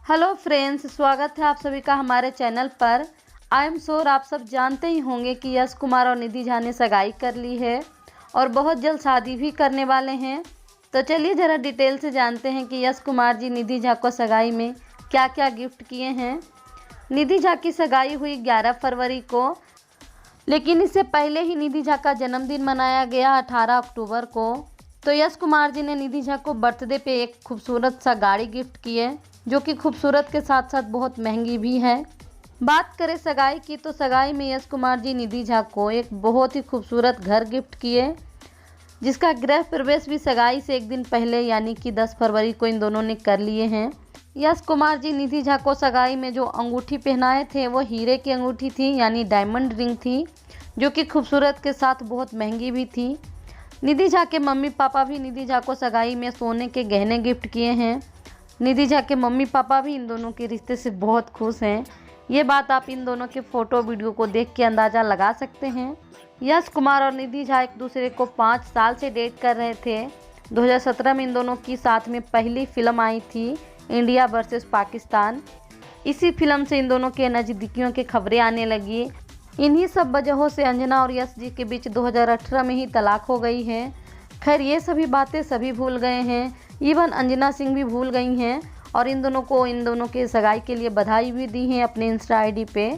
Hello friends, स्वागत है आप सभी का हमारे चैनल पर। आई एम श्योर आप सब जानते ही होंगे कि यश कुमार और निधि झा ने सगाई कर ली है और बहुत जल्द शादी भी करने वाले हैं। तो चलिए ज़रा डिटेल से जानते हैं कि यश कुमार जी निधि झा को सगाई में क्या क्या गिफ्ट किए हैं। निधि झा की सगाई हुई 11 फरवरी को, लेकिन इससे पहले ही निधि झा का जन्मदिन मनाया गया 18 अक्टूबर को। तो यश कुमार जी ने निधि झा को बर्थडे पे एक खूबसूरत सा गाड़ी गिफ्ट की है, जो कि खूबसूरत के साथ साथ बहुत महंगी भी है। बात करें सगाई की, तो सगाई में यश कुमार जी निधि झा को एक बहुत ही खूबसूरत घर गिफ्ट किए, जिसका गृह प्रवेश भी सगाई से एक दिन पहले यानी कि 10 फरवरी को इन दोनों ने कर लिए हैं। यश कुमार जी निधि झा को सगाई में जो अंगूठी पहनाए थे वो हीरे की अंगूठी थी, यानी डायमंड रिंग थी, जो कि खूबसूरत के साथ बहुत महंगी भी थी। निधि झा के मम्मी पापा भी निधि झा को सगाई में सोने के गहने गिफ्ट किए हैं। निधि झा के मम्मी पापा भी इन दोनों के रिश्ते से बहुत खुश हैं। ये बात आप इन दोनों के फ़ोटो वीडियो को देख के अंदाज़ा लगा सकते हैं। यश कुमार और निधि झा एक दूसरे को 5 साल से डेट कर रहे थे। 2017 में इन दोनों की साथ में पहली फिल्म आई थी, इंडिया वर्सेस पाकिस्तान। इसी फिल्म से इन दोनों के नज़दीकियों की खबरें आने लगी। इन्हीं सब वजहों से अंजना और यश जी के बीच 2018 में ही तलाक हो गई है। खैर, ये सभी बातें सभी भूल गए हैं, इवन अंजना सिंह भी भूल गई हैं और इन दोनों के सगाई के लिए बधाई भी दी हैं अपने इंस्टा आईडी पे।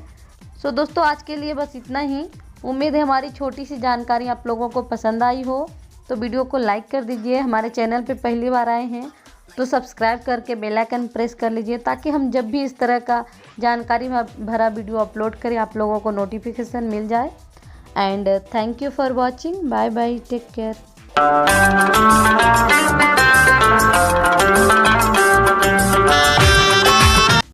सो दोस्तों, आज के लिए बस इतना ही। उम्मीद है हमारी छोटी सी जानकारी आप लोगों को पसंद आई हो, तो वीडियो को लाइक कर दीजिए। हमारे चैनल पे पहली बार आए हैं तो सब्सक्राइब करके बेल आइकन प्रेस कर लीजिए, ताकि हम जब भी इस तरह का जानकारी भरा वीडियो अपलोड करें आप लोगों को नोटिफिकेशन मिल जाए। And thank you for watching. Bye bye, take care.